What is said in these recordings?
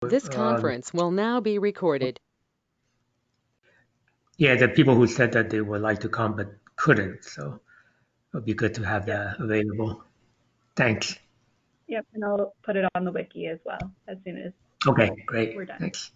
This conference will now be recorded. Yeah, the people who said that they would like to come but couldn't, so it would be good to have that available. Thanks. Yep, and I'll put it on the wiki as well as soon as Okay, great. we're done. Thanks.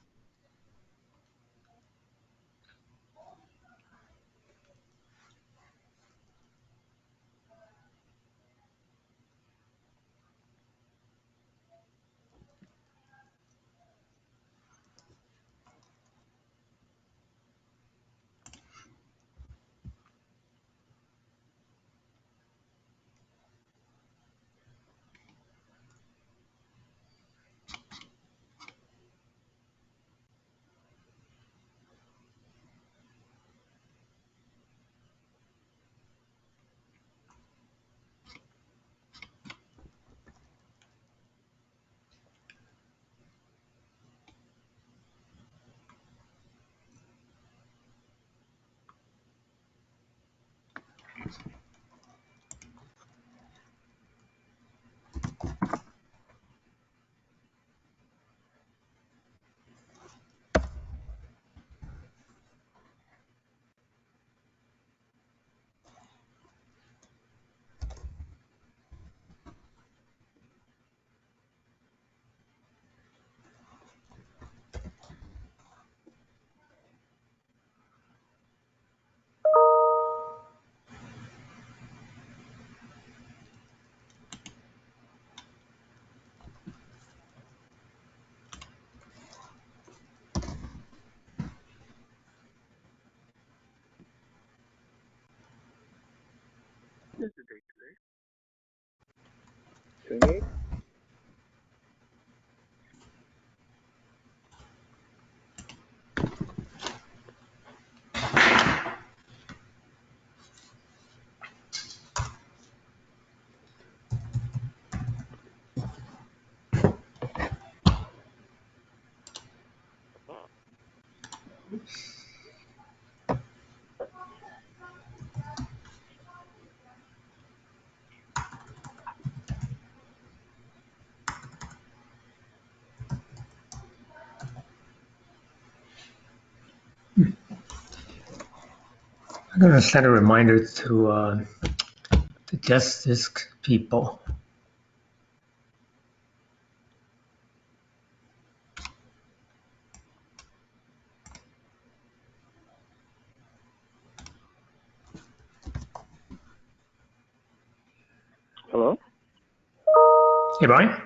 This is David. I'm going to send a reminder to the Just Disk people. Hello? Hey, Brian?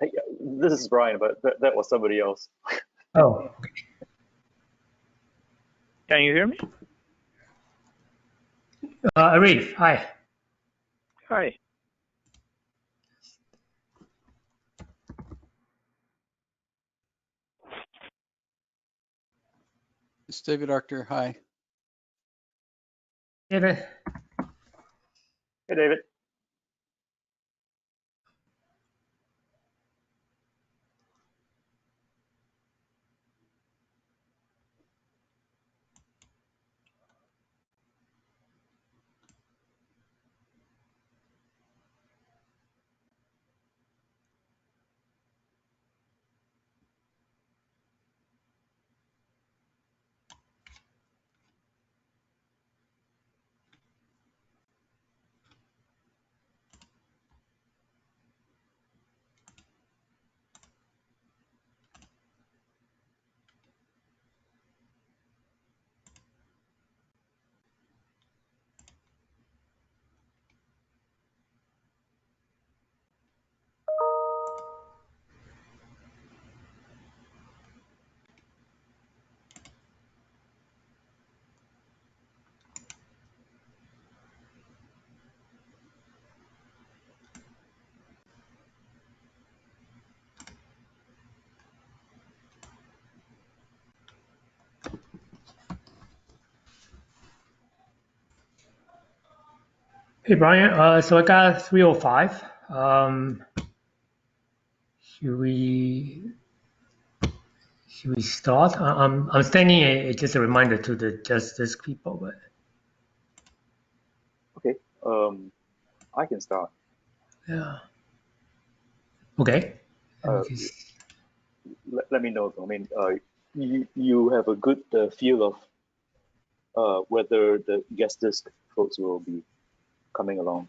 Hey, this is Brian, but that was somebody else. Oh, Can you hear me? Arif, hi. Hi. It's David Arctor. Hi. David. Hey, David. Hey, Brian. So I got 305. Should we start? I'm sending just a reminder to the Just Disk people, but Okay. I can start. yeah. Okay. Uh, let me know. I mean, you have a good feel of whether the guest disk folks will be coming along.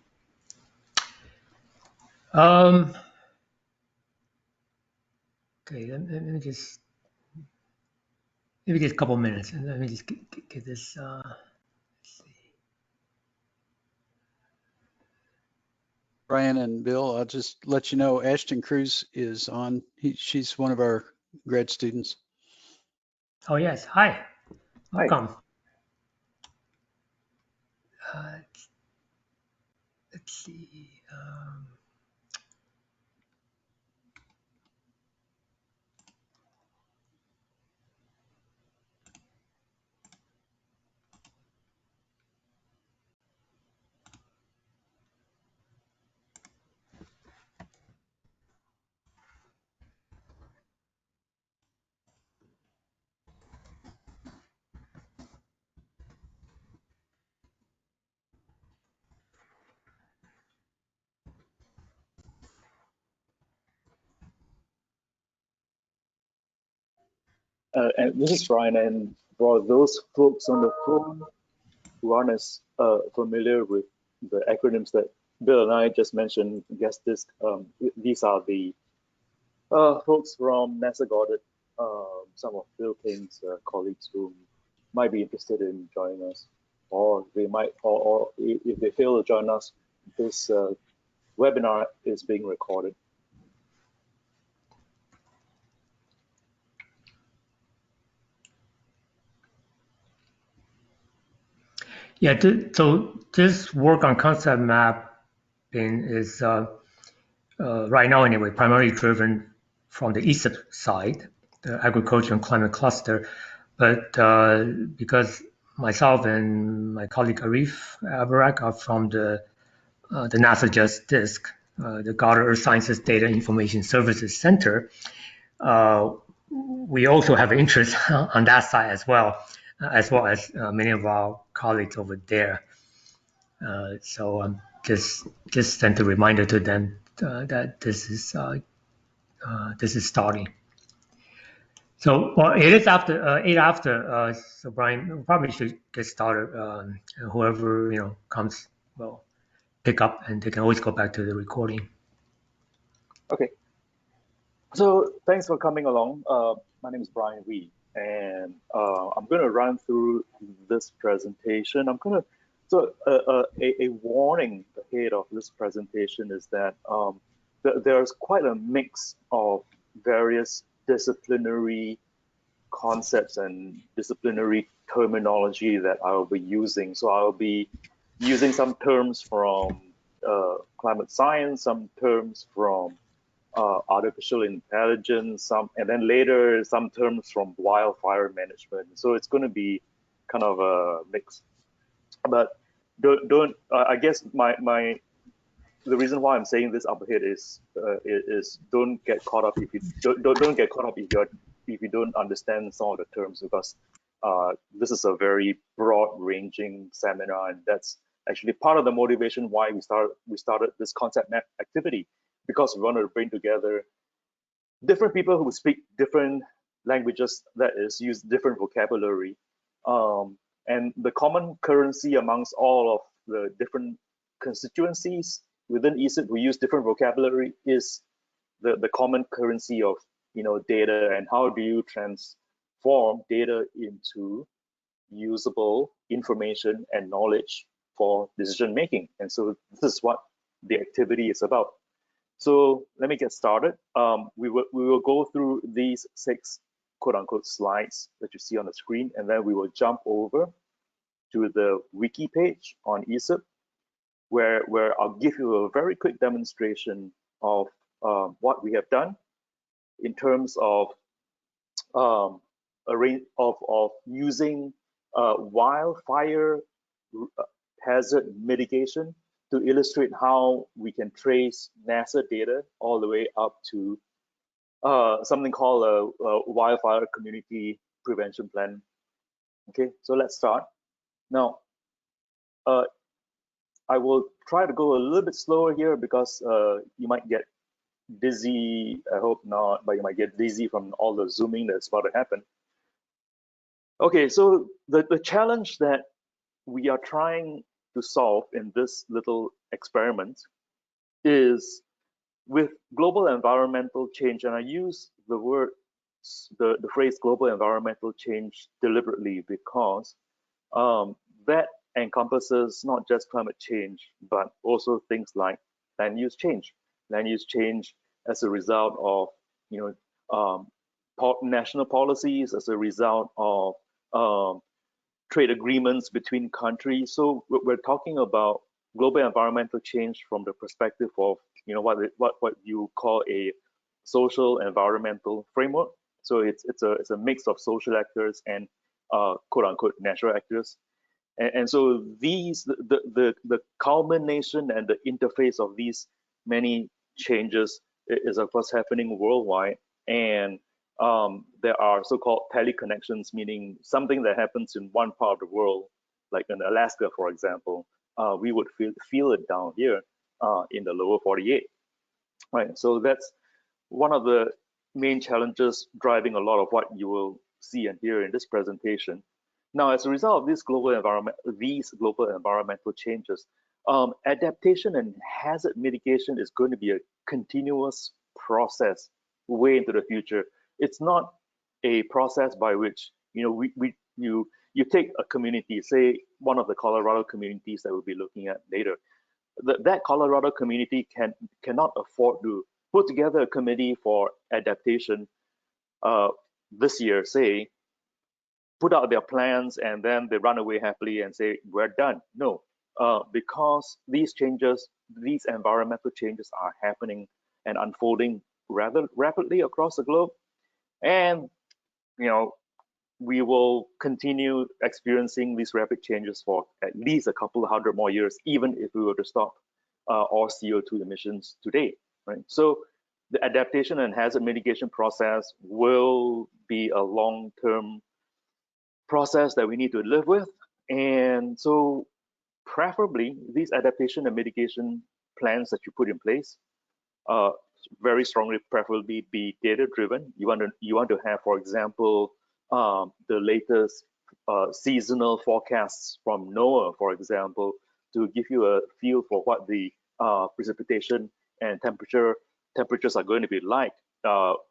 Okay, let me just maybe just a couple minutes, and let me just get this. Let's see. Brian and Bill, I'll just let you know Ashton Cruz is on. She's one of our grad students. Oh yes, hi, Hi. welcome. Uh, let's see. And this is Brian, and for those folks on the phone who aren't as familiar with the acronyms that Bill and I just mentioned, guest disk, these are the folks from NASA Goddard, some of Bill King's colleagues who might be interested in joining us, or they might, or if they fail to join us, this webinar is being recorded. Yeah, so this work on concept mapping is right now anyway primarily driven from the ESIP side, the agriculture and climate cluster, but because myself and my colleague Arif Abarak are from the NASA Just Disk, the Goddard Earth Sciences Data Information Services Center, we also have interest on that side as well as many of our colleagues over there. So just sent a reminder to them that this is starting. So well, it is after 8 after. So Brian, we probably should get started. Whoever comes will pick up, and they can always go back to the recording. Okay. So thanks for coming along. My name is Brian Wee, and I'm going to run through this presentation. So a warning ahead of this presentation is that there's quite a mix of various disciplinary concepts and disciplinary terminology that I'll be using. So I'll be using some terms from climate science, some terms from artificial intelligence, and then later some terms from wildfire management. So it's going to be kind of a mix. But don't I guess the reason why I'm saying this up ahead is don't get caught up if you don't get caught up if you don't understand some of the terms, because this is a very broad-ranging seminar, and that's actually part of the motivation why we started this concept map activity, because we wanted to bring together different people who speak different languages, that is, use different vocabulary, and the common currency amongst all of the different constituencies within ESIP who use different vocabulary is the common currency of data, and how do you transform data into usable information and knowledge for decision making. And so this is what the activity is about. So let me get started. We will go through these 6 quote unquote slides that you see on the screen, and then we will jump over to the wiki page on ESIP, where I'll give you a very quick demonstration of what we have done in terms of using wildfire hazard mitigation to illustrate how we can trace NASA data all the way up to something called a wildfire community prevention plan. Okay, so let's start. Now, I will try to go a little bit slower here because you might get dizzy. I hope not, but you might get dizzy from all the zooming that's about to happen. Okay, so the challenge that we are trying to solve in this little experiment is with global environmental change, and I use the word, the phrase global environmental change deliberately because that encompasses not just climate change, but also things like land use change. Land use change as a result of, national policies, as a result of trade agreements between countries. So we're talking about global environmental change from the perspective of, what you call a social environmental framework. So it's a mix of social actors and quote unquote natural actors. And so the culmination and the interface of these many changes is of course happening worldwide. And there are so-called teleconnections, meaning something that happens in one part of the world, like in Alaska, for example, we would feel it down here in the lower 48. Right. So that's one of the main challenges driving a lot of what you will see and hear in this presentation. Now, as a result of these global environmental changes, adaptation and hazard mitigation is going to be a continuous process way into the future. It's not a process by which you take a community, say one of the Colorado communities that we'll be looking at later. That Colorado community cannot afford to put together a committee for adaptation this year, say, put out their plans, and then they run away happily and say, we're done. No, because these changes, these environmental changes are happening and unfolding rather rapidly across the globe. And, we will continue experiencing these rapid changes for at least a couple of hundred more years, even if we were to stop all CO2 emissions today, right? So the adaptation and hazard mitigation process will be a long-term process that we need to live with. And so preferably these adaptation and mitigation plans that you put in place very strongly preferably be data driven. You want to have, for example, the latest seasonal forecasts from NOAA, for example, to give you a feel for what the precipitation and temperatures are going to be like,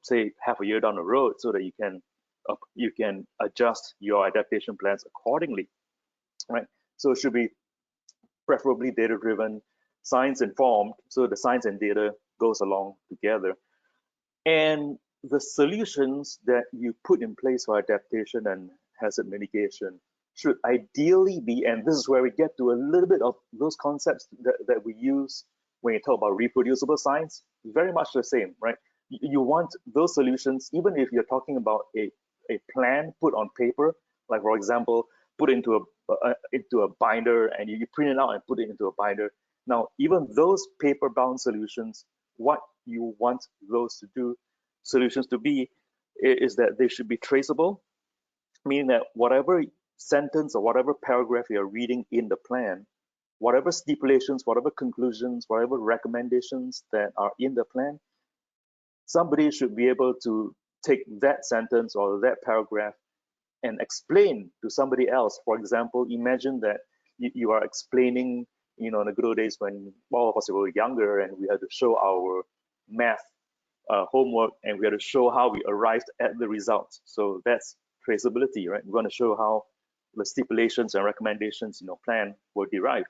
say half a year down the road, so that you can adjust your adaptation plans accordingly, right? So it should be preferably data driven, science informed, so the science and data goes along together. And the solutions that you put in place for adaptation and hazard mitigation should ideally be, and this is where we get to a little bit of those concepts that we use when you talk about reproducible science, very much the same, right? You want those solutions, even if you're talking about a plan put on paper, like for example, put into a binder, and you print it out and put it into a binder. Now, even those paper-bound solutions, what you want those solutions to be is that they should be traceable, meaning that whatever sentence or whatever paragraph you're reading in the plan, whatever stipulations, whatever conclusions, whatever recommendations that are in the plan, somebody should be able to take that sentence or that paragraph and explain to somebody else. For example, imagine that you are explaining, in the good old days when all of us were younger and we had to show our math homework and we had to show how we arrived at the results. So that's traceability, right? We're going to show how the stipulations and recommendations in your plan were derived.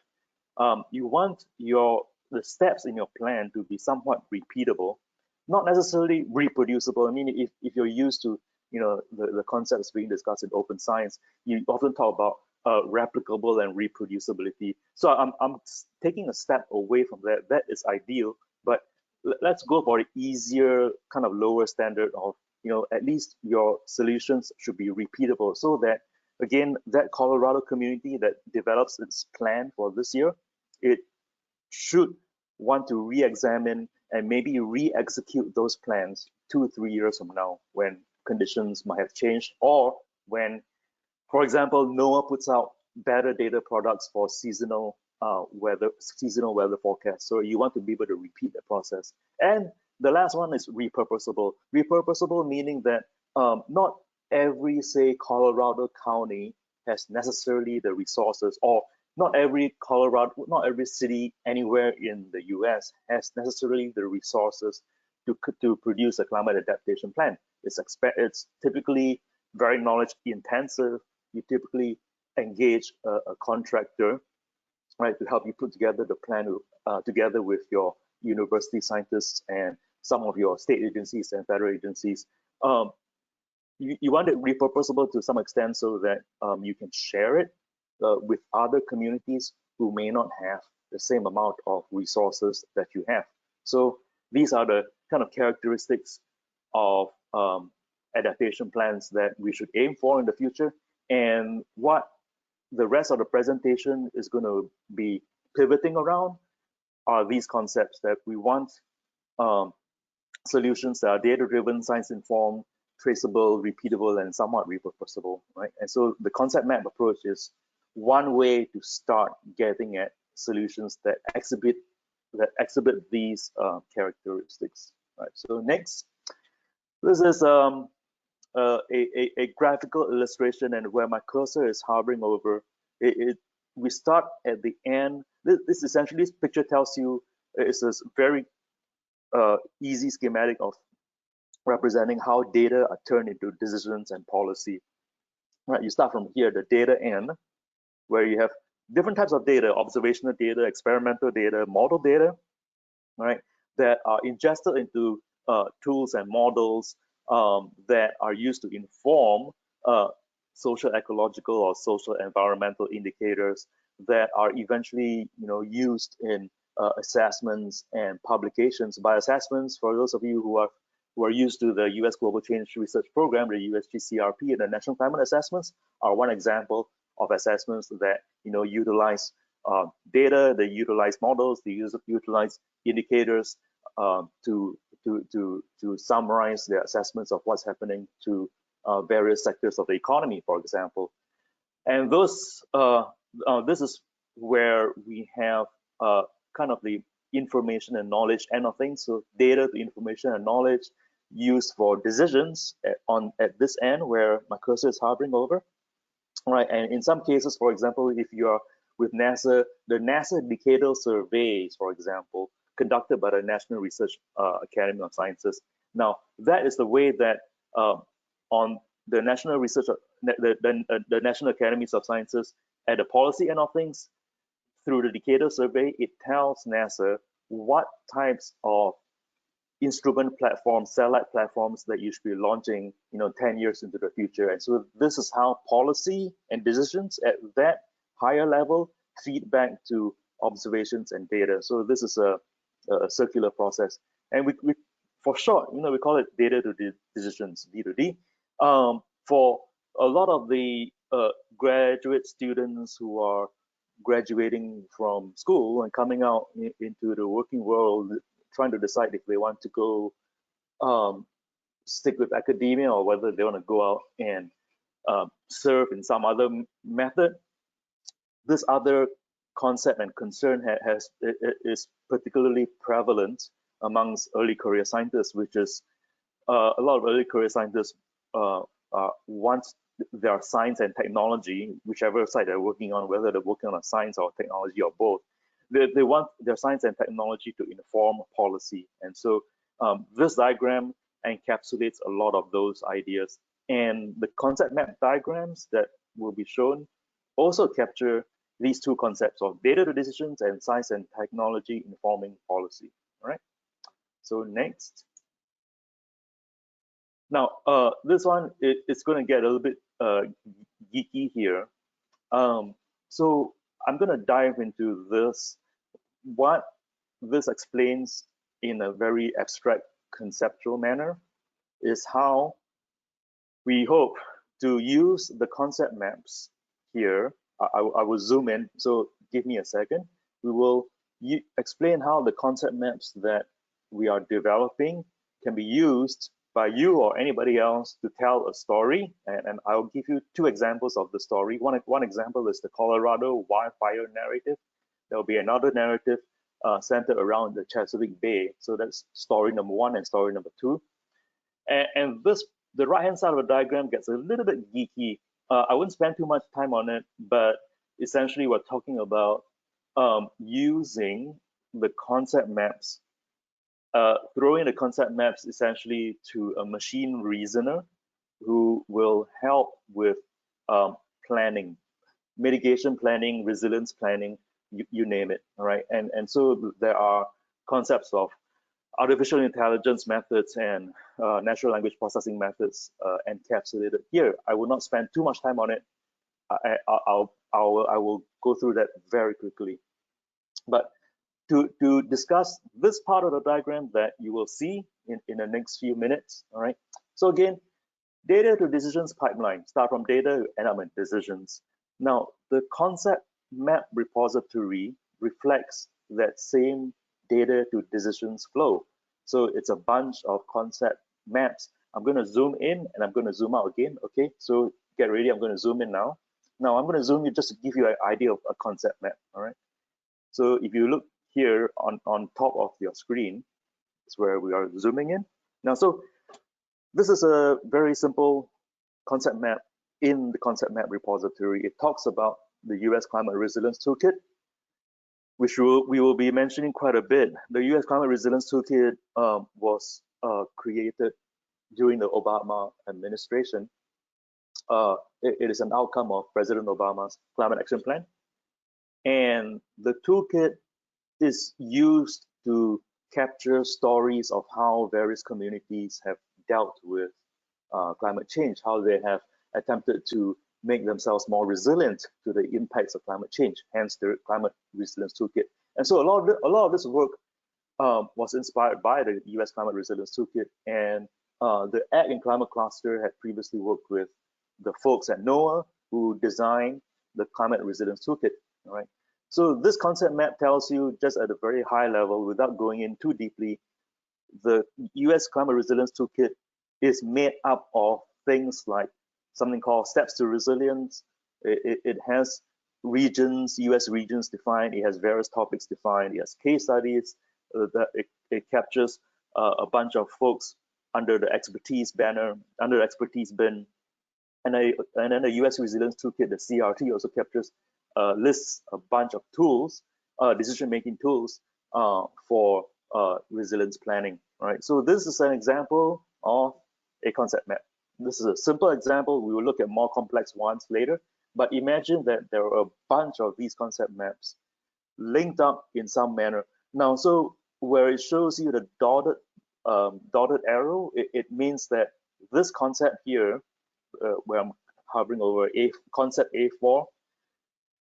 You want the steps in your plan to be somewhat repeatable, not necessarily reproducible. I mean, if you're used to the concepts being discussed in open science, you often talk about replicable and reproducibility. So I'm taking a step away from that. That is ideal, but let's go for the easier, kind of lower standard of, at least your solutions should be repeatable, so that, again, that Colorado community that develops its plan for this year, it should want to re-examine and maybe re-execute those plans 2-3 years from now, when conditions might have changed, or when, for example, NOAA puts out better data products for seasonal weather forecasts. So you want to be able to repeat the process. And the last one is repurposable. Repurposable meaning that not every, say, Colorado County has necessarily the resources, or not every city anywhere in the US has necessarily the resources to produce a climate adaptation plan. It's typically very knowledge intensive. You typically engage a contractor, right, to help you put together the plan together with your university scientists and some of your state agencies and federal agencies. You want it repurposable to some extent so that you can share it with other communities who may not have the same amount of resources that you have. So these are the kind of characteristics of adaptation plans that we should aim for in the future. And what the rest of the presentation is going to be pivoting around are these concepts that we want solutions that are data-driven, science-informed, traceable, repeatable, and somewhat repurposable, right? And so the concept map approach is one way to start getting at solutions that exhibit these characteristics, right? So next, this is a graphical illustration, and where my cursor is hovering over, we start at the end. This essentially, this picture tells you, it's a very easy schematic of representing how data are turned into decisions and policy. Right, you start from here, the data end, where you have different types of data: observational data, experimental data, model data, right, that are ingested into tools and models that are used to inform social ecological or social environmental indicators that are eventually, used in assessments and publications. By assessments, for those of you who are used to the U.S. Global Change Research Program, the USGCRP, and the National Climate Assessments are one example of assessments that utilize data, they utilize models, they utilize indicators to summarize their assessments of what's happening to various sectors of the economy, for example. And those this is where we have kind of the information and knowledge end of things. So data to information and knowledge used for decisions at this end where my cursor is hovering over. All right, and in some cases, for example, if you are with NASA, the NASA decadal surveys, for example, conducted by the National Research Academy of Sciences. Now, that is the way that on the National Research, the National Academies of Sciences, at the policy end of things, through the decadal survey, it tells NASA what types of instrument platforms, satellite platforms that you should be launching, 10 years into the future. And so this is how policy and decisions at that higher level feed back to observations and data. So this is a circular process. And we for short, we call it data to decisions, D2D. For a lot of the graduate students who are graduating from school and coming out into the working world, trying to decide if they want to go stick with academia or whether they want to go out and serve in some other method, this other concept and concern is particularly prevalent amongst early career scientists, which is a lot of early career scientists want their science and technology, whichever side they're working on, whether they're working on science or technology or both, they want their science and technology to inform policy. And so this diagram encapsulates a lot of those ideas. And the concept map diagrams that will be shown also capture these two concepts of data to decisions and science and technology informing policy. All right. So next. Now, this one, it's going to get a little bit geeky here. So I'm going to dive into this. What this explains in a very abstract conceptual manner is how we hope to use the concept maps here. I will zoom in, so give me a second. We will explain how the concept maps that we are developing can be used by you or anybody else to tell a story. And I'll give you two examples of the story. One example is the Colorado wildfire narrative. There will be another narrative centered around the Chesapeake Bay. So that's story number 1 and story number 2. And this, the right-hand side of the diagram gets a little bit geeky. I wouldn't spend too much time on it, but essentially we're talking about using the concept maps, throwing the concept maps essentially to a machine reasoner who will help with planning, mitigation planning, resilience planning, you name it, all right? And so there are concepts of artificial intelligence methods and natural language processing methods encapsulated here. I will not spend too much time on it. I will go through that very quickly. But to discuss this part of the diagram that you will see in the next few minutes, all right? So again, data to decisions pipeline, start from data, end up in decisions. Now, the concept map repository reflects that same data to decisions flow. So it's a bunch of concept maps. I'm going to zoom in and I'm going to zoom out again. Okay, so get ready. I'm going to zoom in now. Now I'm going to zoom in just to give you an idea of a concept map. All right. So if you look here on top of your screen, it's where we are zooming in. Now, so this is a very simple concept map in the concept map repository. It talks about the US Climate Resilience Toolkit, which we will be mentioning quite a bit. The US Climate Resilience Toolkit was created during the Obama administration. It is an outcome of President Obama's Climate Action Plan. And the toolkit is used to capture stories of how various communities have dealt with climate change, how they have attempted to make themselves more resilient to the impacts of climate change, hence the Climate Resilience Toolkit. And so a lot of this work was inspired by the US Climate Resilience Toolkit, and the Ag and Climate Cluster had previously worked with the folks at NOAA who designed the Climate Resilience Toolkit, all right? So this concept map tells you just at a very high level, without going in too deeply, the US Climate Resilience Toolkit is made up of things like something called steps to resilience. It has regions, US regions defined. It has various topics defined. It has case studies. It captures a bunch of folks under the expertise banner, under the expertise bin. And then the US Resilience Toolkit, the CRT, also captures lists a bunch of tools, decision-making tools for resilience planning. All right. So this is an example of a concept map. This is a simple example. We will look at more complex ones later. But imagine that there are a bunch of these concept maps linked up in some manner. Now, so where it shows you the dotted arrow, it means that this concept here, where I'm hovering over concept A4,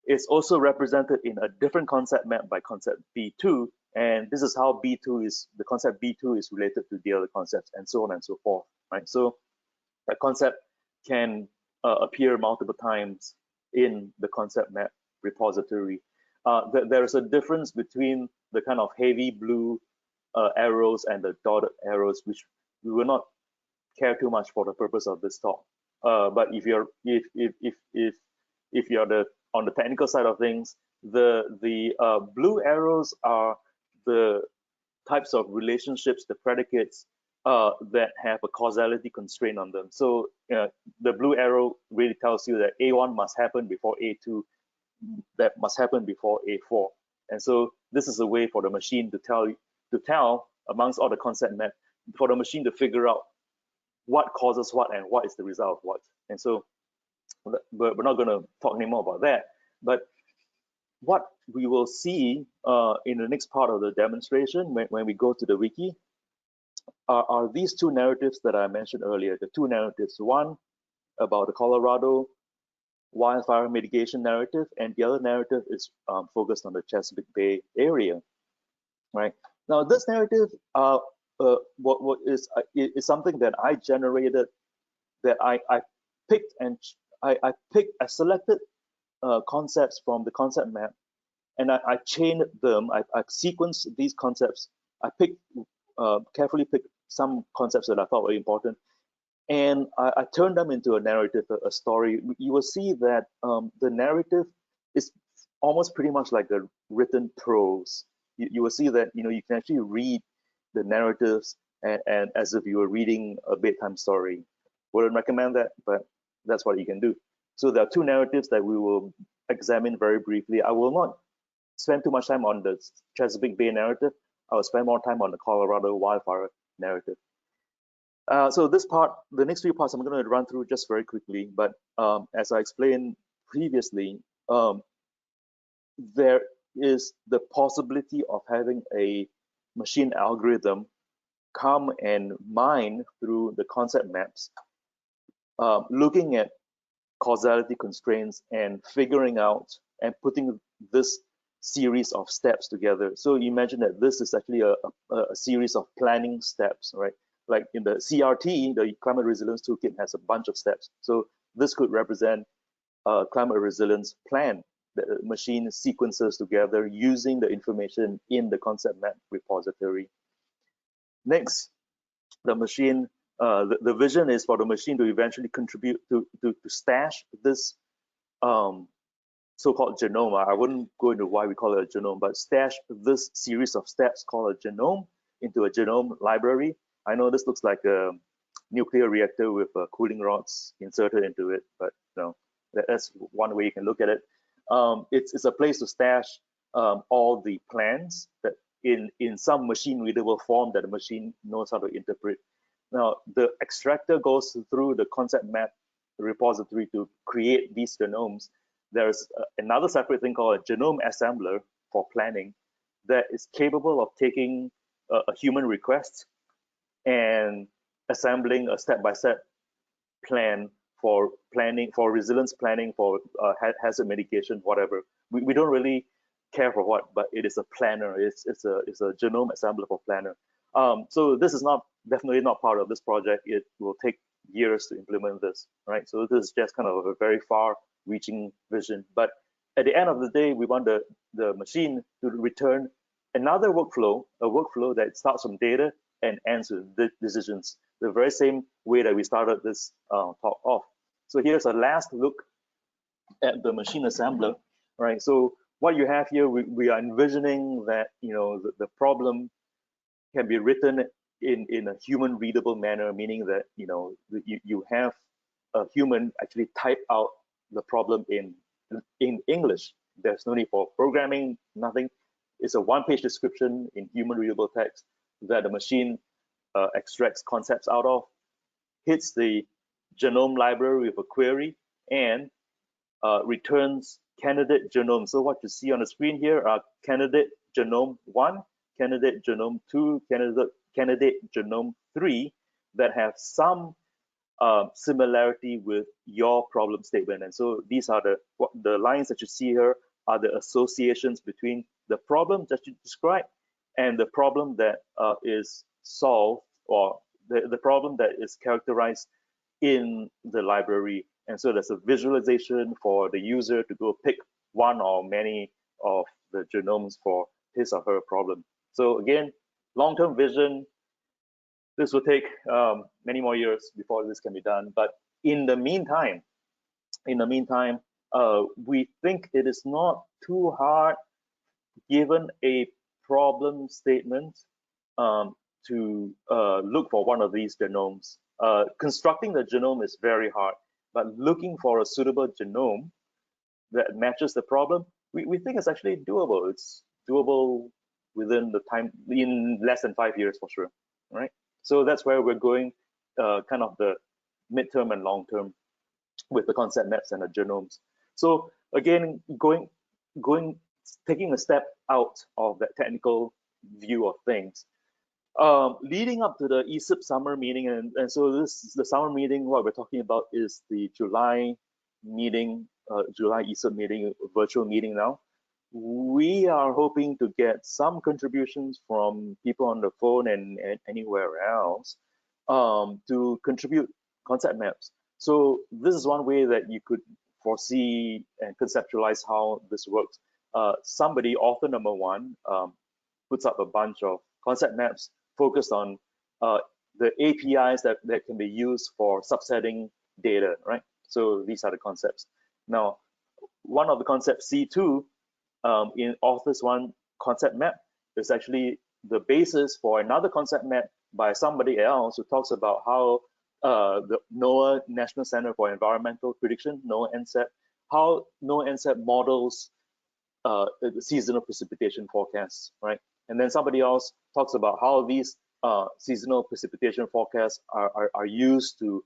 is also represented in a different concept map by concept B2. And this is how the concept B2 is related to the other concepts, and so on and so forth, right? So a concept can appear multiple times in the concept map repository. There is a difference between the kind of heavy blue arrows and the dotted arrows, which we will not care too much for the purpose of this talk. But if you're on the technical side of things, the blue arrows are the types of relationships, the predicates that have a causality constraint on them. So the blue arrow really tells you that A1 must happen before A2, that must happen before A4. And so this is a way for the machine to tell amongst all the concept map, for the machine to figure out what causes what and what is the result of what. And so we're not going to talk anymore about that. But what we will see in the next part of the demonstration, when we go to the wiki, are these two narratives that I mentioned earlier. The two narratives, one about the Colorado wildfire mitigation narrative, and the other narrative is focused on the Chesapeake Bay area. Right now, this narrative what is something that I generated, that I picked, and I selected concepts from the concept map, and I chained them. I sequenced these concepts. I carefully picked some concepts that I thought were important, and I turned them into a narrative, a story. You will see that the narrative is almost pretty much like a written prose. you will see that you can actually read the narratives and as if you were reading a bedtime story. Wouldn't recommend that, but that's what you can do. So there are two narratives that we will examine very briefly. I will not spend too much time on the Chesapeake Bay narrative. I will spend more time on the Colorado wildfire narrative. So this part, the next few parts, I'm going to run through just very quickly. But as I explained previously, there is the possibility of having a machine algorithm come and mine through the concept maps, looking at causality constraints and figuring out and putting this series of steps together. So imagine that this is actually a series of planning steps, right? Like in the CRT, the Climate Resilience Toolkit has a bunch of steps. So this could represent a climate resilience plan. The machine sequences together using the information in the concept map repository. Next, the machine, the vision is for the machine to eventually contribute to stash this so-called genome. I wouldn't go into why we call it a genome, but stash this series of steps called a genome into a genome library. I know this looks like a nuclear reactor with cooling rods inserted into it, but that's one way you can look at it. It's a place to stash all the plans that in some machine readable form that the machine knows how to interpret. Now, the extractor goes through the concept map repository to create these genomes. There's another separate thing called a genome assembler for planning that is capable of taking a human request and assembling a step-by-step plan for resilience planning, for hazard mitigation, whatever. We don't really care for what, but it is a planner. It's a genome assembler for planner. So this is definitely not part of this project. It will take years to implement this, right? So this is just kind of a very far-reaching vision. But at the end of the day, we want the machine to return another workflow, a workflow that starts from data and ends with decisions, the very same way that we started this talk off. So here's a last look at the machine assembler, right? So what you have here, we are envisioning that the problem can be written in a human readable manner, meaning that you have a human actually type out the problem in English. There's no need for programming, nothing. It's a one-page description in human readable text that the machine extracts concepts out of, hits the genome library with a query, and returns candidate genome. So what you see on the screen here are candidate genome 1, candidate genome 2, candidate genome 3 that have some similarity with your problem statement. And so these are the lines that you see here are the associations between the problem that you described and the problem that is solved, or the problem that is characterized in the library. And so there's a visualization for the user to go pick one or many of the genomes for his or her problem. So again, long-term vision, this will take many more years before this can be done. But in the meantime, we think it is not too hard, given a problem statement, to look for one of these genomes. Constructing the genome is very hard, but looking for a suitable genome that matches the problem, we think it's actually doable. It's doable within the time, in less than 5 years for sure, right? So that's where we're going, kind of the midterm and long term with the concept maps and the genomes. So again, taking a step out of that technical view of things, leading up to the ESIP summer meeting, and so the summer meeting, what we're talking about is the July meeting, July ESIP meeting, virtual meeting now. We are hoping to get some contributions from people on the phone and anywhere else to contribute concept maps. So this is one way that you could foresee and conceptualize how this works. Somebody, author number 1, puts up a bunch of concept maps focused on the APIs that can be used for subsetting data, right? So these are the concepts. Now, one of the concepts, C2, in author's 1 concept map, is actually the basis for another concept map by somebody else who talks about how the NOAA National Center for Environmental Prediction, NOAA NCEP, how NOAA NCEP models the seasonal precipitation forecasts, right? And then somebody else talks about how these seasonal precipitation forecasts are used to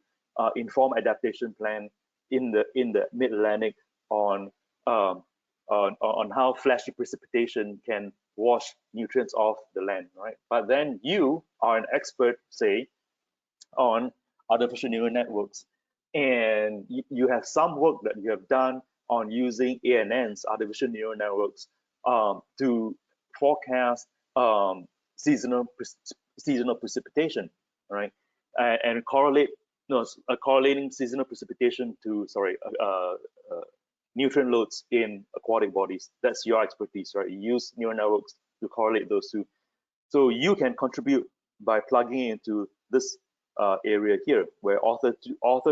inform adaptation plan in the Mid-Atlantic on how flashy precipitation can wash nutrients off the land, right? But then you are an expert, say, on artificial neural networks, and you have some work that you have done on using ANNs, artificial neural networks, to forecast seasonal precipitation, right? And correlating seasonal precipitation to nutrient loads in aquatic bodies. That's your expertise, right? You use neural networks to correlate those two. So you can contribute by plugging into this area here, where author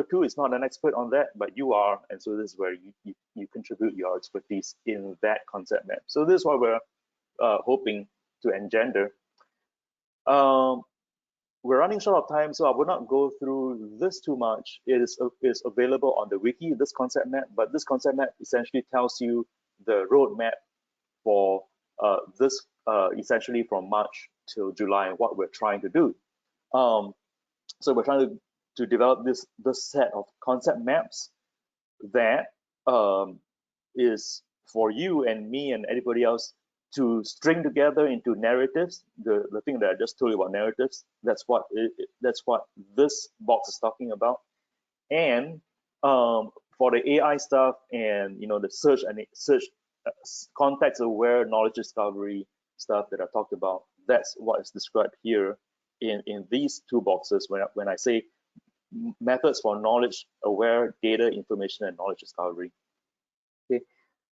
two is not an expert on that, but you are, and so this is where you contribute your expertise in that concept map. So this is what we're hoping to engender. We're running short of time, so I will not go through this too much. It is available on the wiki, this concept map, but this concept map essentially tells you the roadmap for this essentially from March till July and what we're trying to do. So we're trying to develop this set of concept maps that is for you and me and anybody else to string together into narratives. The thing that I just told you about narratives, that's what this box is talking about. And for the AI stuff and the search context-aware knowledge discovery stuff that I talked about, that's what is described here in these two boxes when I say methods for knowledge-aware data, information, and knowledge discovery. Okay,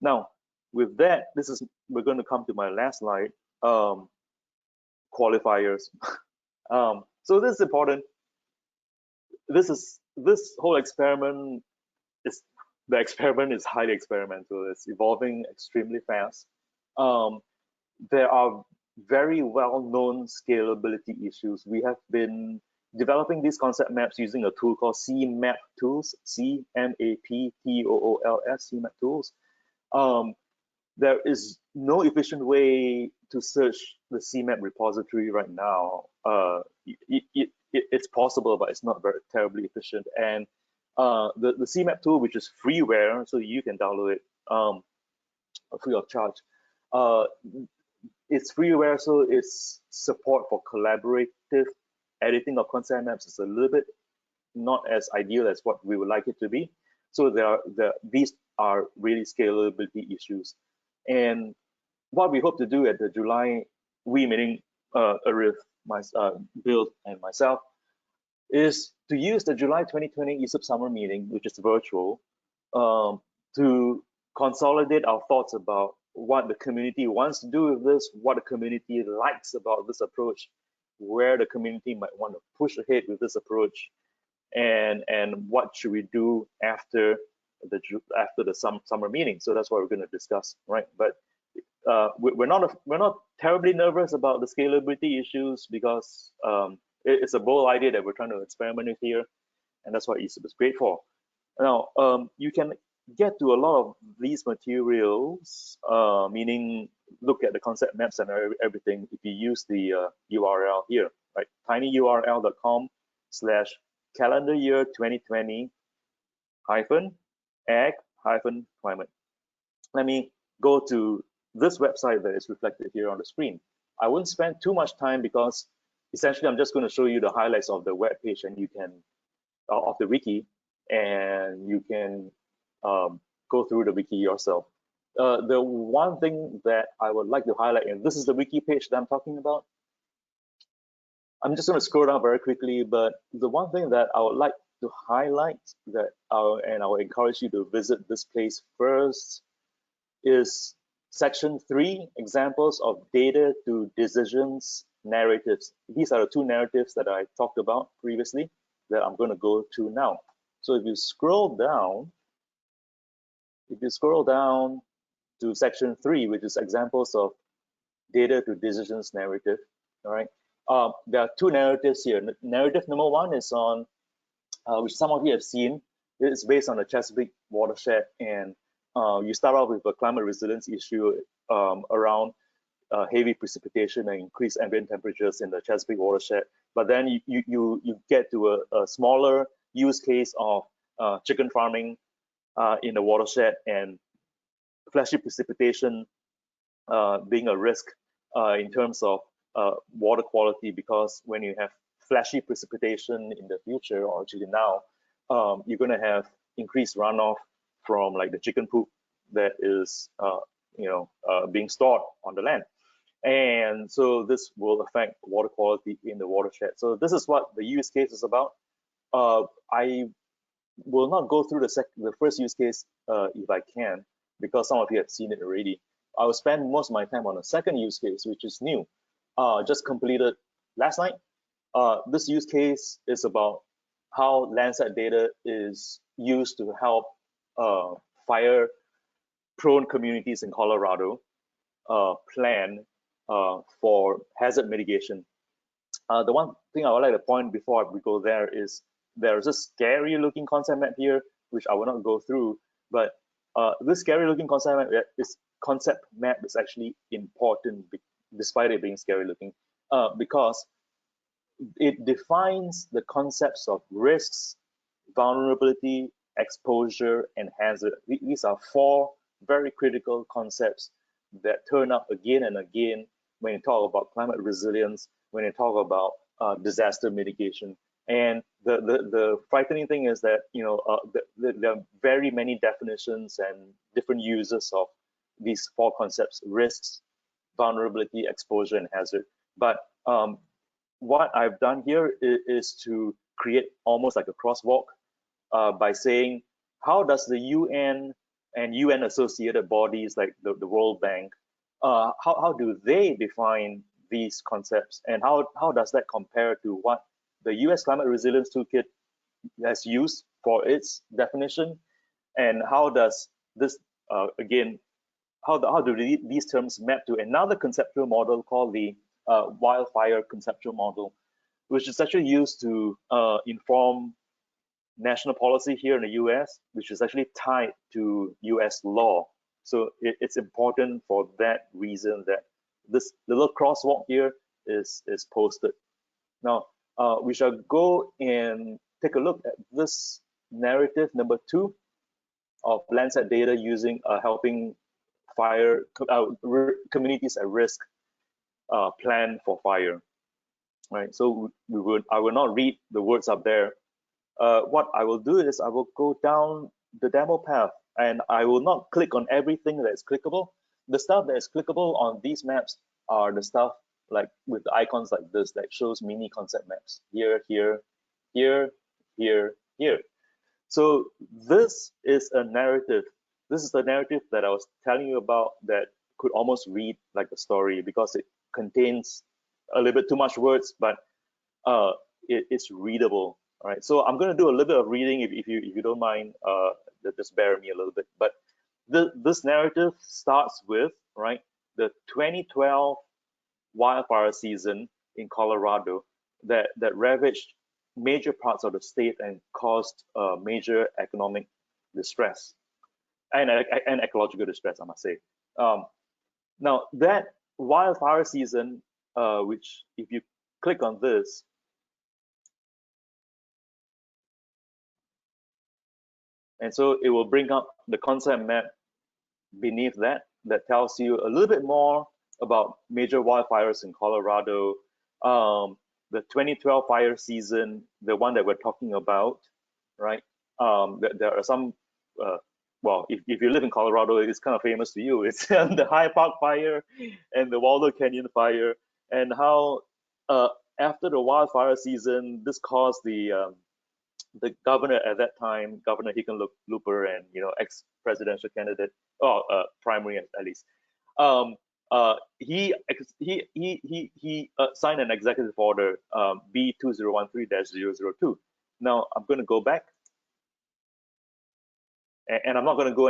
now with that, we're going to come to my last slide, qualifiers. So this is important. This whole experiment is highly experimental. It's evolving extremely fast. There are very well-known scalability issues. We have been developing these concept maps using a tool called CMap Tools, CMAPTOOLS, CMap Tools. There is no efficient way to search the CMap repository right now. It's possible, but it's not very terribly efficient. And the CMap tool, which is freeware, so you can download it free of charge. It's freeware, so its support for collaborative editing of concept maps is a little bit not as ideal as what we would like it to be. So these are really scalability issues. And what we hope to do at the July meeting, Arif, Bill, and myself, is to use the July 2020 ESUP summer meeting, which is virtual, to consolidate our thoughts about what the community wants to do with this, what the community likes about this approach, where the community might want to push ahead with this approach, and what should we do after the summer meeting. So that's what we're going to discuss, right? But we're not terribly nervous about the scalability issues because it's a bold idea that we're trying to experiment with here, and that's what ESUP is great for. Now, you can get to a lot of these materials, meaning look at the concept maps and everything if you use the URL here, right? tinyurl.com/calendar year 2020 ag-climate. Let me go to this website that is reflected here on the screen. I won't spend too much time because essentially I'm just going to show you the highlights of the web page, and you can of the wiki, and you can go through the wiki yourself. The one thing that I would like to highlight, and this is the wiki page that I'm talking about. I'm just going to scroll down very quickly, but the one thing that I would like to highlight and I will encourage you to visit this place first is section 3, examples of data to decisions narratives. These are the two narratives that I talked about previously that I'm going to go to now. So if you scroll down to section 3, which is examples of data to decisions narrative. All right. There are two narratives here. Narrative number one is on, which some of you have seen. It's based on the Chesapeake watershed, and you start off with a climate resilience issue around heavy precipitation and increased ambient temperatures in the Chesapeake watershed. But then you get to a smaller use case of chicken farming in the watershed, and flashy precipitation being a risk in terms of water quality, because when you have flashy precipitation in the future, or actually now, you're going to have increased runoff from like the chicken poop that is being stored on the land. And so this will affect water quality in the watershed. So this is what the use case is about. I will not go through the first use case if I can, because some of you have seen it already. I will spend most of my time on the second use case, which is new, just completed last night. This use case is about how Landsat data is used to help fire-prone communities in Colorado plan for hazard mitigation. The one thing I would like to point before we go there is there's a scary-looking concept map here, which I will not go through, but this scary-looking concept map is actually important, despite it being scary-looking, because it defines the concepts of risks, vulnerability, exposure, and hazard. These are four very critical concepts that turn up again and again when you talk about climate resilience, when you talk about disaster mitigation. And the frightening thing is that there are very many definitions and different uses of these four concepts: risks, vulnerability, exposure, and hazard. But what I've done here is to create almost like a crosswalk by saying, how does the UN and UN associated bodies like the World Bank, how do they define these concepts, and how does that compare to what the US Climate Resilience Toolkit has used for its definition, and how does this how do these terms map to another conceptual model called the Wildfire conceptual model, which is actually used to inform national policy here in the US, which is actually tied to US law. So it's important for that reason that this little crosswalk here is posted. Now, we shall go and take a look at this narrative number 2 of Landsat data using helping fire communities at risk plan for fire. Right. So I will not read the words up there. What I will do is I will go down the demo path, and I will not click on everything that is clickable. The stuff that is clickable on these maps are the stuff like with the icons like this that shows mini concept maps here, here, here, here, here. So this is a narrative. This is the narrative that I was telling you about that could almost read like a story because it contains a little bit too much words, but it's readable. All right, so I'm going to do a little bit of reading if you don't mind. Just bear with me a little bit. But this narrative starts with the 2012 wildfire season in Colorado that ravaged major parts of the state and caused major economic distress and ecological distress, I must say. Now that wildfire season, which if you click on this, and so it will bring up the concept map beneath that tells you a little bit more about major wildfires in Colorado. The 2012 fire season, the one that we're talking about, right? There are some, well, if you live in Colorado, it's kind of famous to you. It's the High Park fire and the Waldo Canyon fire, and how after the wildfire season, this caused the governor at that time, Governor Hickenlooper, and ex-presidential candidate, primary at least, he signed an executive order B2013-002. Now I'm going to go back, and I'm not going to go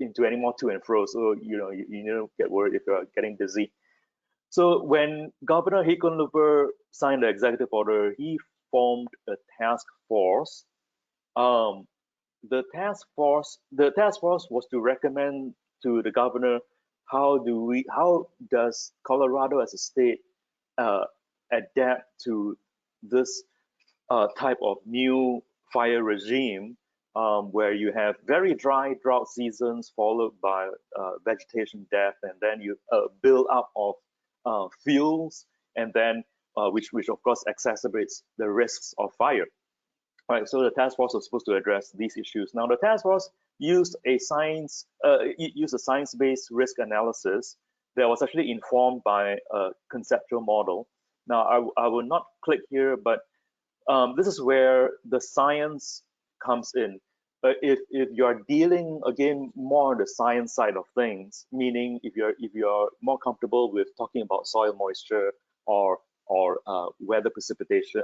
into any more to and fro, so you don't get worried if you're getting busy. So when Governor Hickenlooper signed the executive order, he formed a task force. The task force was to recommend to the governor how does Colorado as a state adapt to this type of new fire regime, where you have very dry drought seasons followed by vegetation death, and then you build up of fuels, and then which of course exacerbates the risks of fire. Right, so the task force was supposed to address these issues. Now, the task force used a science-based risk analysis that was actually informed by a conceptual model. Now, I will not click here, but this is where the science comes in. If you're dealing again more on the science side of things, meaning if you're more comfortable with talking about soil moisture or weather precipitation,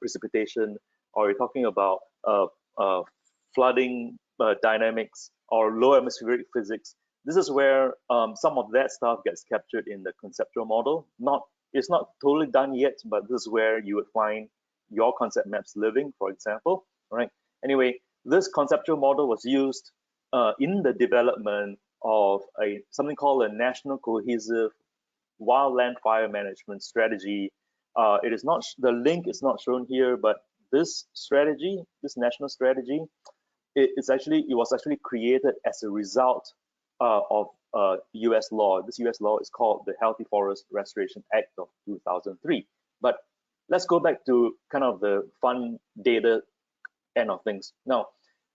precipitation, or you're talking about flooding dynamics or low atmospheric physics, this is where some of that stuff gets captured in the conceptual model. It's not totally done yet, but this is where you would find your concept maps living, for example. Right. Anyway, this conceptual model was used in the development of something called a National Cohesive Wildland Fire Management Strategy. It is not, the link is not shown here, but this strategy, this national strategy, it was actually created as a result of US law. This US law is called the Healthy Forest Restoration Act of 2003. But let's go back to kind of the fun data end of things. Now,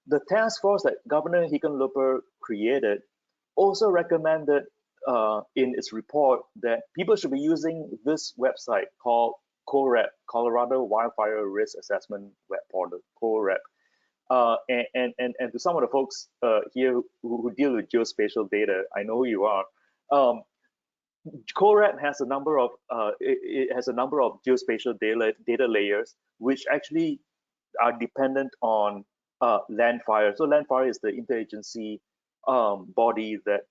the task force that Governor Hickenlooper created also recommended in its report that people should be using this website called CORAP, Colorado Wildfire Risk Assessment Web Portal, CORAP. And to some of the folks here who deal with geospatial data, I know who you are. CORAP has a number of geospatial data layers which actually are dependent on Landfire. So Landfire is the interagency body that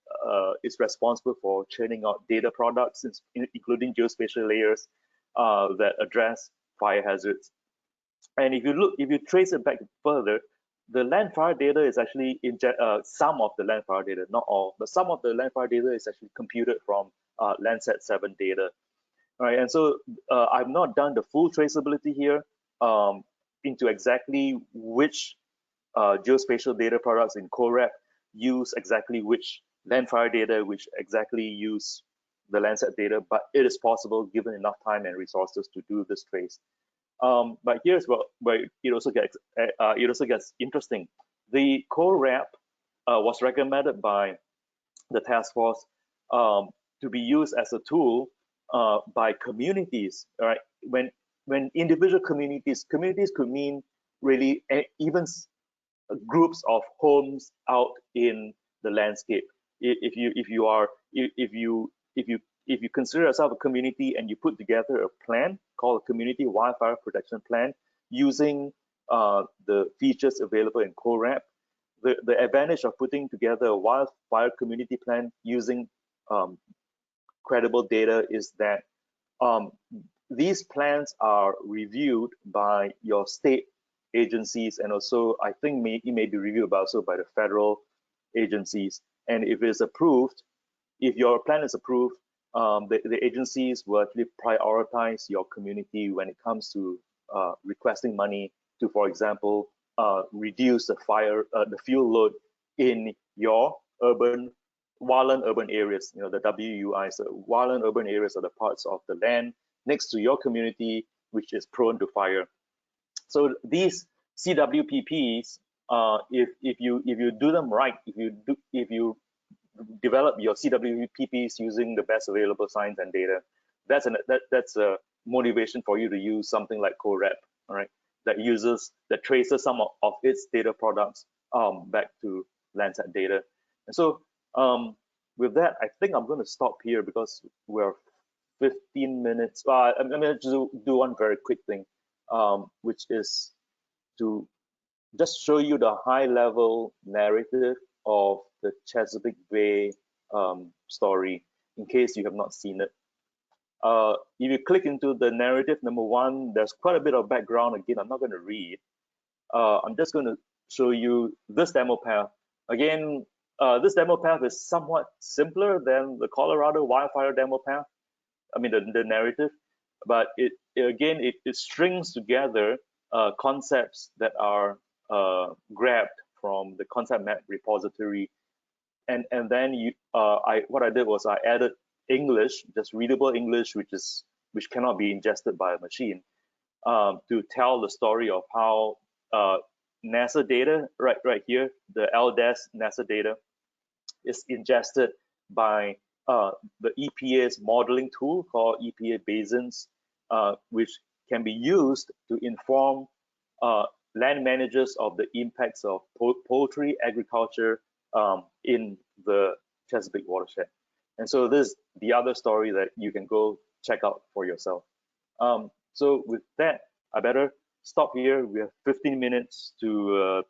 is responsible for churning out data products, including geospatial layers that address fire hazards. And if you trace it back further, the Landfire data is actually some of the Landfire data, not all, but some of the Landfire data is actually computed from Landsat 7 data. All right, and so I've not done the full traceability here into exactly which geospatial data products in CORAP use exactly which Landfire data, which exactly use the Landsat data, but it is possible given enough time and resources to do this trace. But here's where it also gets interesting. The CORAP was recommended by the task force to be used as a tool by communities. Right? When individual communities could mean really even groups of homes out in the landscape. If you consider yourself a community and you put together a plan called a Community Wildfire Protection Plan using the features available in CORAP, the advantage of putting together a wildfire community plan using credible data is that these plans are reviewed by your state agencies, and also I think it may be reviewed also by the federal agencies. And if it's approved, if your plan is approved, the agencies will actually prioritize your community when it comes to requesting money to, for example, reduce the fuel load in your wildland urban areas. The WUIs, the wildland urban areas are the parts of the land next to your community which is prone to fire. So these CWPPs, if you do them right, if you develop your CWPPs using the best available science and data, that's a motivation for you to use something like CORAP, all right, that traces some of its data products back to Landsat data. And so with that, I think I'm going to stop here because we're 15 minutes. I'm going to do one very quick thing, which is to just show you the high-level narrative of the Chesapeake Bay story, in case you have not seen it. If you click into the narrative number 1, there's quite a bit of background. Again, I'm not going to read. I'm just going to show you this demo path. Again, this demo path is somewhat simpler than the Colorado wildfire demo path. I mean, the narrative, but it strings together concepts that are grabbed from the concept map repository, and then what I did was I added English, just readable English, which cannot be ingested by a machine, to tell the story of how NASA data, right here, the LDES NASA data, is ingested by the EPA's modeling tool called EPA Basins, which can be used to inform land managers of the impacts of poultry agriculture in the Chesapeake watershed. And so this is the other story that you can go check out for yourself. So with that, I better stop here. We have 15 minutes to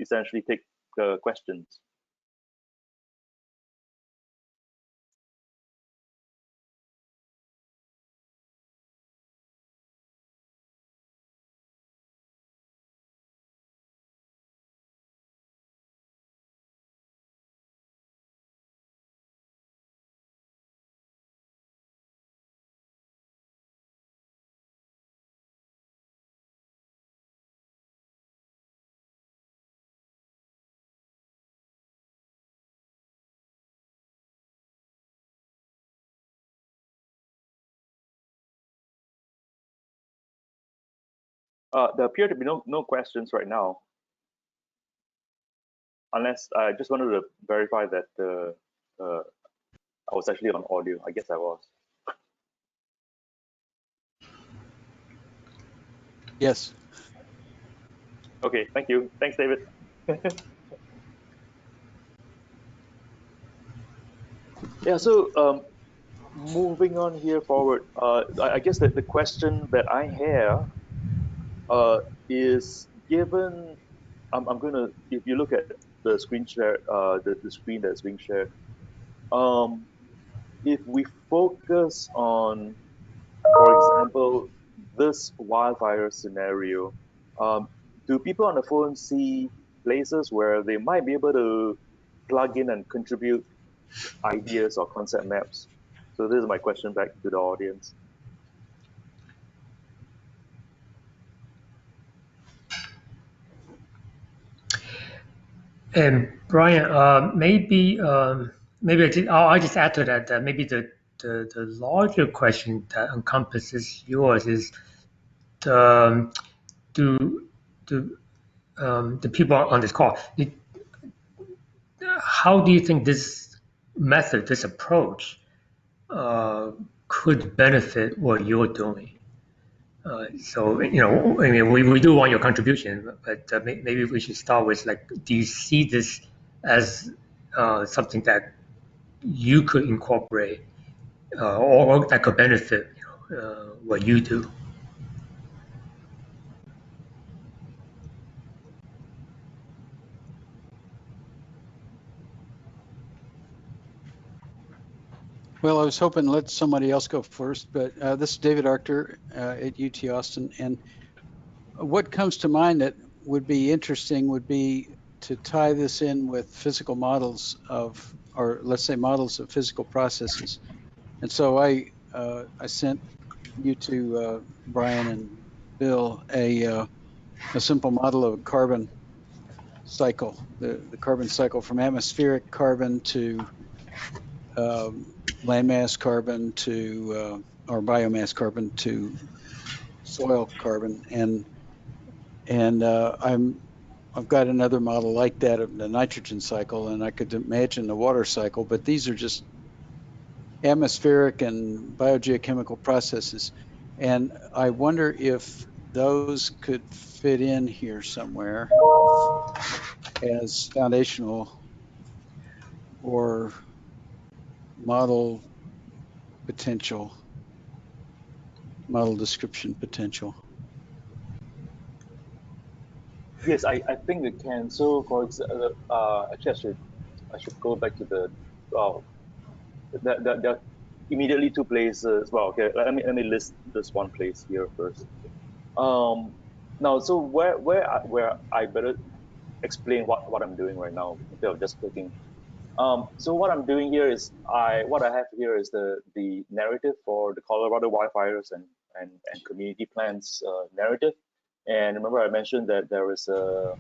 essentially take questions. There appear to be no questions right now, unless I just wanted to verify that I was actually on audio. I guess I was. Yes. Okay, thank you. Thanks, David. Yeah, so moving on here forward, I guess that the question that I have is given, I'm gonna, if you look at the screen share, the screen that's being shared, if we focus on, for example, this wildfire scenario, do people on the phone see places where they might be able to plug in and contribute ideas or concept maps? So this is my question back to the audience. And Brian, maybe I'll just add to that. Maybe the larger question that encompasses yours is the the people on this call. How do you think this method, this approach, could benefit what you're doing? So, you know, I mean, we do want your contribution, but maybe we should start with, like, do you see this as something that you could incorporate or that could benefit what you do? Well, I was hoping to let somebody else go first, but this is David Arctor at UT Austin. And what comes to mind that would be interesting would be to tie this in with physical models of, or let's say models of physical processes. And so I sent you to Brian and Bill a simple model of a carbon cycle, the carbon cycle from atmospheric carbon to landmass carbon to or biomass carbon to soil carbon, and I've got another model like that of the nitrogen cycle, and I could imagine the water cycle, but these are just atmospheric and biogeochemical processes, and I wonder if those could fit in here somewhere as foundational or model potential, model description potential. Yes, I think it can. So, for example, actually, I should go back to the immediately two places. Well, okay, let me list this one place here first. Now, so where I better explain what I'm doing right now instead of just clicking. So what I'm doing here is what I have here is the narrative for the Colorado wildfires and community plans narrative. And remember, I mentioned that there is a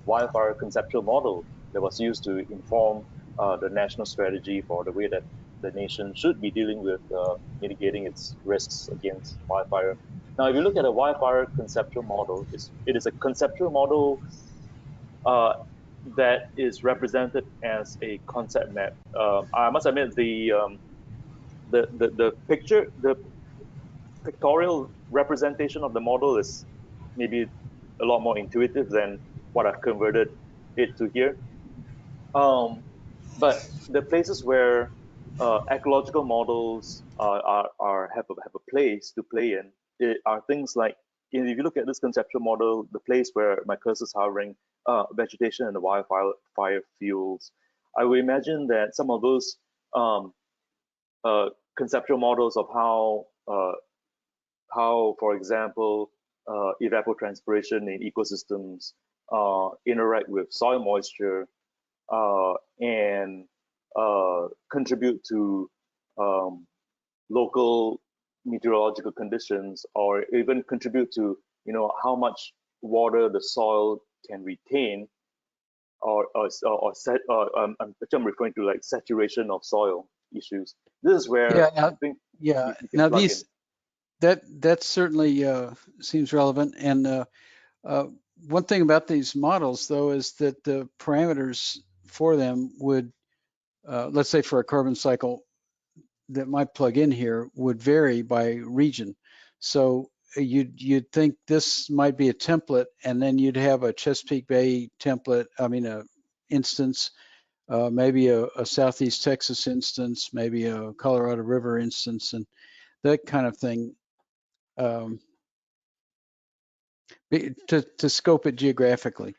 wildfire conceptual model that was used to inform the national strategy for the way that the nation should be dealing with mitigating its risks against wildfire. Now, if you look at a wildfire conceptual model, it is a conceptual model uh, that is represented as a concept map. I must admit the pictorial representation of the model is maybe a lot more intuitive than what I've converted it to here. But the places where ecological models have a place to play in are things like, if you look at this conceptual model, the place where my cursor is hovering, vegetation and the wildfire fields, I would imagine that some of those conceptual models of how, for example, evapotranspiration in ecosystems interact with soil moisture and contribute to local meteorological conditions, or even contribute to how much water the soil can retain, I'm referring to like saturation of soil issues. This is where I think you can now plug these in. that certainly seems relevant. And one thing about these models, though, is that the parameters for them would, let's say for a carbon cycle that might plug in here, would vary by region. So you'd think this might be a template, and then you'd have a Chesapeake Bay template, a instance, maybe a Southeast Texas instance, maybe a Colorado River instance, and that kind of thing, to scope it geographically.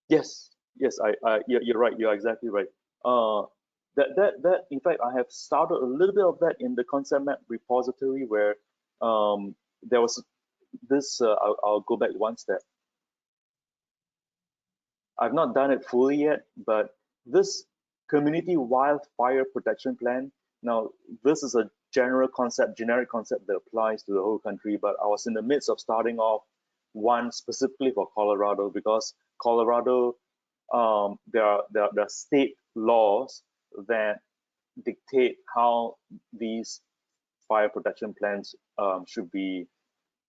Yes, you're right. You're exactly right. That in fact, I have started a little bit of that in the concept map repository, where there was this. I'll go back one step. I've not done it fully yet, but this community wildfire protection plan. Now, this is a generic concept that applies to the whole country. But I was in the midst of starting off one specifically for Colorado, because Colorado, there are state laws that dictate how these fire protection plans should be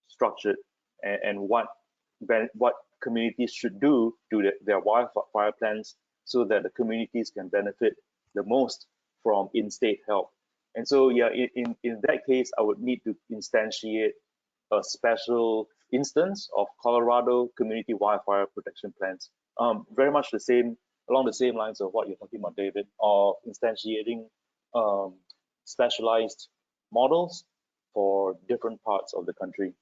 structured, and what communities should do to their wildfire plans, so that the communities can benefit the most from in-state help. And so, yeah, in that case, I would need to instantiate a special instance of Colorado community wildfire protection plans. Very much along the same lines of what you're talking about, David, of instantiating specialized models for different parts of the country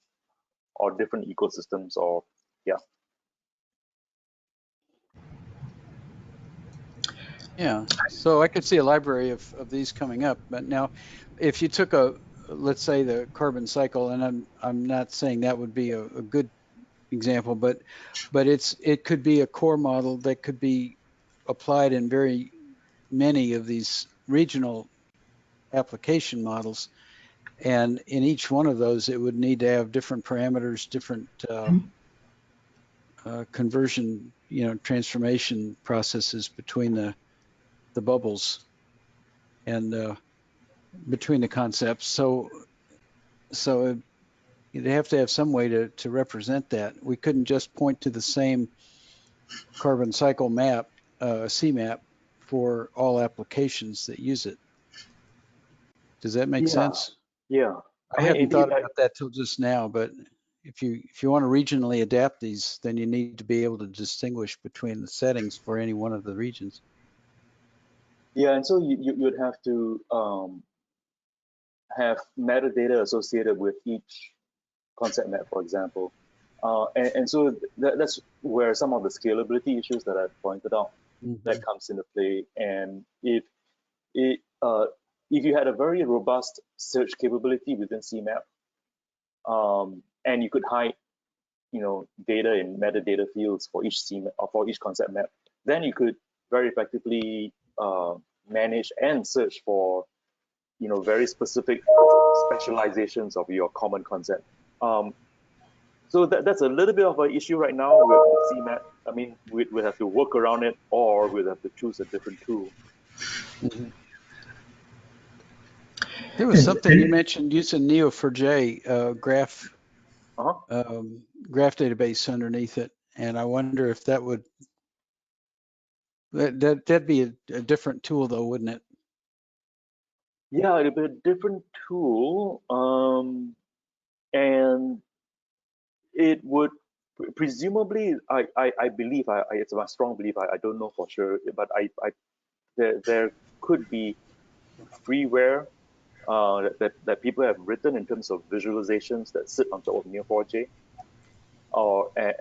or different ecosystems, or yeah. Yeah, so I could see a library of these coming up. But now, if you took let's say the carbon cycle, and I'm not saying that would be a good example, but it could be a core model that could be applied in very many of these regional application models. And in each one of those, it would need to have different parameters, different conversion, transformation processes between the bubbles and between the concepts. So you'd have to have some way to represent that. We couldn't just point to the same carbon cycle map, CMAP, for all applications that use it. Does that make sense? Yeah. I hadn't thought about that till just now, but if you want to regionally adapt these, then you need to be able to distinguish between the settings for any one of the regions. Yeah, and so you'd have to have metadata associated with each concept map, for example. And so that's where some of the scalability issues that I pointed out that comes into play. And if if you had a very robust search capability within CMap, and you could hide, data in metadata fields for each CMap or for each concept map, then you could very effectively manage and search for, very specific specializations of your common concept. So that's a little bit of an issue right now with CMap. I mean, we'd have to work around it, or we'd have to choose a different tool. Mm-hmm. There was something you mentioned using Neo4j graph graph database underneath it, and I wonder if that would that'd be a different tool though, wouldn't it? Yeah, it'd be a different tool, and it would presumably, I believe, it's my strong belief. I don't know for sure, but there could be freeware that people have written in terms of visualizations that sit on top of Neo4j,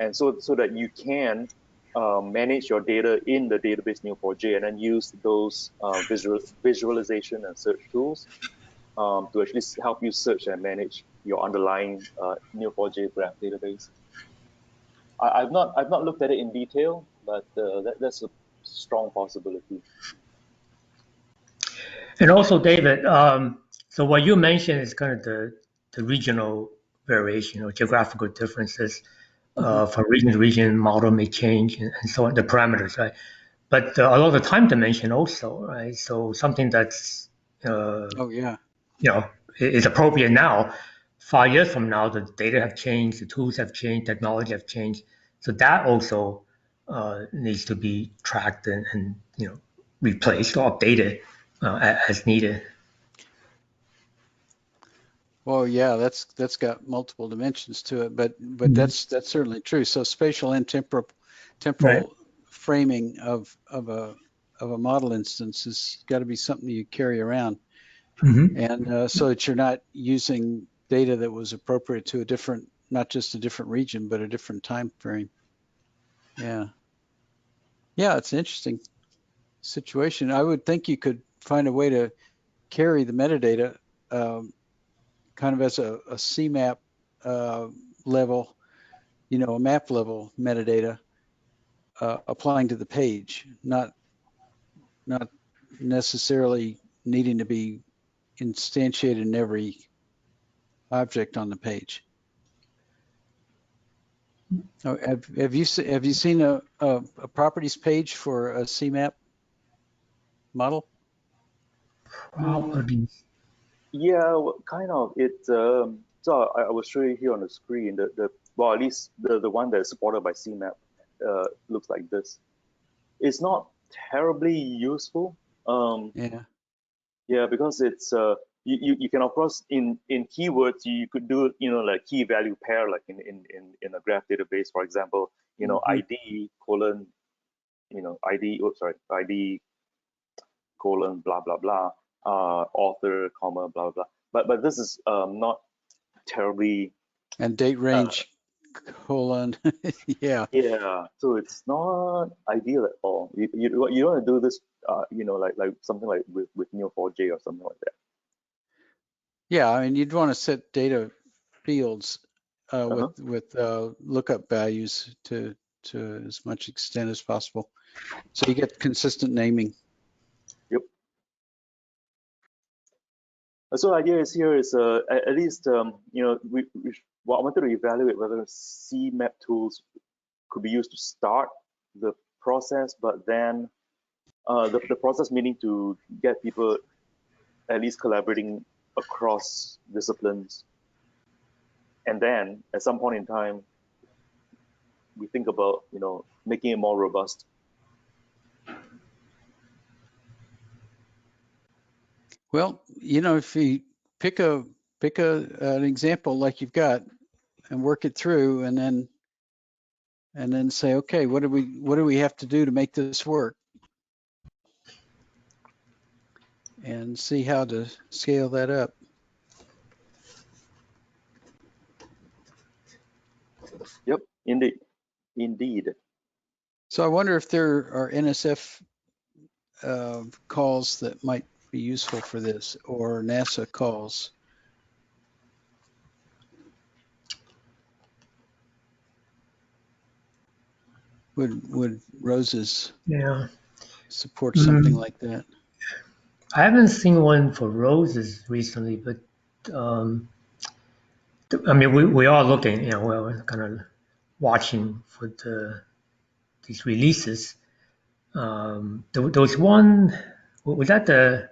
and so that you can manage your data in the database Neo4j and then use those visualization and search tools to actually help you search and manage your underlying Neo4j graph database. I've not looked at it in detail, but that's a strong possibility. And also, David, so what you mentioned is kind of the regional variation or geographical differences from region to region. Model may change and so on, the parameters, right? But a lot of the time dimension also, right? So something that's is appropriate now, 5 years from now, the data have changed, the tools have changed, technology have changed. So that also needs to be tracked and replaced or updated as needed. Well, yeah, that's got multiple dimensions to it, but that's certainly true. So spatial and temporal right. Framing of a model instance has got to be something you carry around, and so that you're not using data that was appropriate to not just a different region, but a different time frame. Yeah, it's an interesting situation. I would think you could find a way to carry the metadata kind of as a CMap level, a map level metadata applying to the page, not necessarily needing to be instantiated in every object on the page. Have you seen a properties page for a CMap model? Properties. Yeah, well, kind of. So I will show you here on the screen. Well, at least the one that is supported by CMap looks like this. It's not terribly useful. Yeah, because it's you can, of course, in keywords you could do like key value pair, like in a graph database, for example, ID colon ID colon blah blah blah author comma blah blah blah. But this is not terribly, and date range colon yeah, so it's not ideal at all. You want to do this like something like with Neo4j or something like that. Yeah, I mean, you'd want to set data fields with lookup values to as much extent as possible, so you get consistent naming. Yep. So the idea is at least I wanted to evaluate whether CMap tools could be used to start the process, but then the process meaning to get people at least collaborating across disciplines, and then at some point in time we think about making it more robust. Well, if you pick an example like you've got and work it through, and then say, okay, what do we have to do to make this work, and see how to scale that up. Yep, indeed. So I wonder if there are NSF calls that might be useful for this, or NASA calls? Would roses Yeah. support something like that? I haven't seen one for roses recently, but I mean, we are looking, we're kind of watching for these releases. There was one, was that the,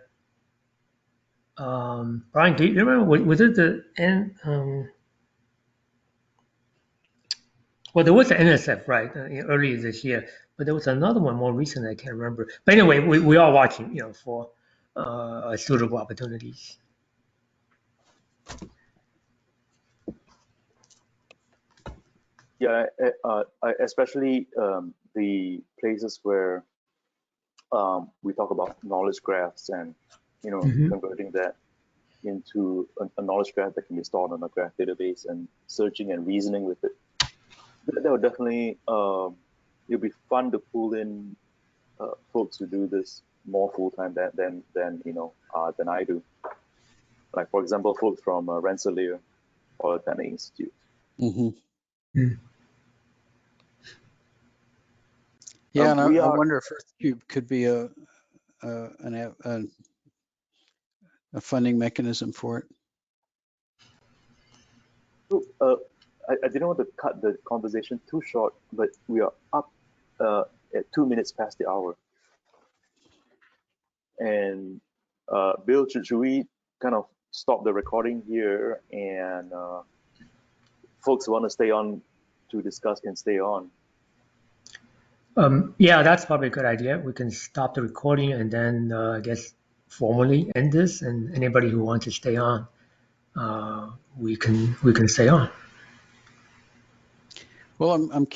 Brian, do you remember, was it the, well, there was an NSF, right, earlier this year, but there was another one more recent, I can't remember. But anyway, we are watching, for suitable opportunities. Yeah, especially the places where we talk about knowledge graphs and converting that into a knowledge graph that can be stored on a graph database and searching and reasoning with it. That would definitely it'll be fun to pull in folks who do this more full time than I do. Like, for example, folks from Rensselaer Polytechnic Institute. Mm-hmm. Yeah, and I wonder if EarthCube could be a funding mechanism for it. I didn't want to cut the conversation too short, but we are up at 2 minutes past the hour. And Bill, should we kind of stop the recording here, and folks who want to stay on to discuss can stay on? Yeah, that's probably a good idea. We can stop the recording and then I guess formally end this, and anybody who wants to stay on, we can stay on. Well, I'm